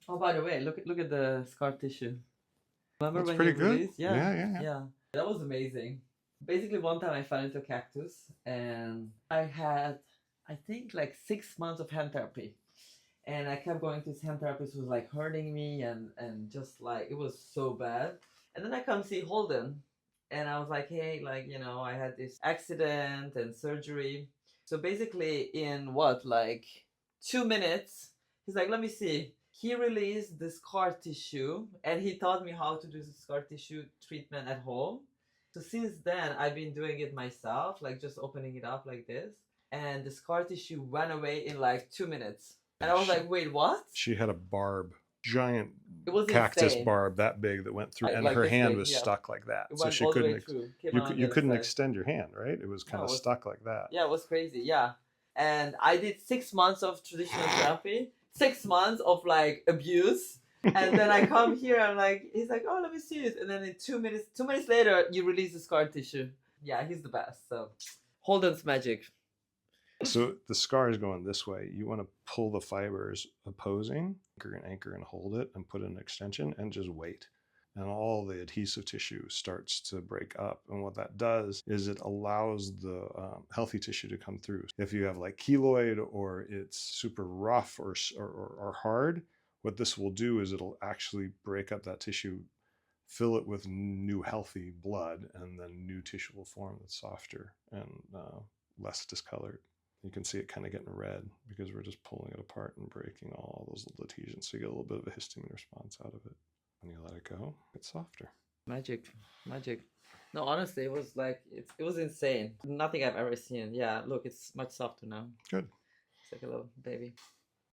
Oh, by the way, look at the scar tissue. Remember That's when he pretty good. released? Yeah, Yeah, yeah, yeah. yeah. That was amazing. Basically, one time I fell into a cactus and I had, I think, like 6 months of hand therapy. And I kept going to this hand therapist who was like hurting me and just like, it was so bad. And then I come see Holden and I was like, hey, like, I had this accident and surgery. So basically, in what, like 2 minutes, he's like, let me see. He released the scar tissue and he taught me how to do the scar tissue treatment at home. So since then, I've been doing it myself, like just opening it up like this. And the scar tissue went away in like 2 minutes. And I was like, wait, what? She had a barb, giant It was cactus insane. barb that big that went through, and Like her this hand big, was yeah. stuck like that. It So went she all the way couldn't, through. Came you, out on the you other couldn't side. extend your hand, right? It was kind No, of it was, stuck like that. yeah, it was crazy. Yeah. And I did 6 months of traditional therapy, 6 months of like abuse. And then I come here and like, he's like, oh, let me see it. And then in 2 minutes later, you release the scar tissue. Yeah, he's the best. So Holden's magic. So the scar is going this way. You want to pull the fibers opposing, anchor and hold it and put an extension and just wait. And all the adhesive tissue starts to break up. And what that does is it allows the healthy tissue to come through. If you have like keloid or it's super rough or hard, what this will do is it'll actually break up that tissue, fill it with new healthy blood, and then new tissue will form that's softer and less discolored. You can see it kind of getting red because we're just pulling it apart and breaking all those little adhesions. So you get a little bit of a histamine response out of it. When you let it go, it's softer. Magic. Magic. No, honestly, it was like, it was insane. Nothing I've ever seen. Yeah, look, it's much softer now. Good. It's like a little baby.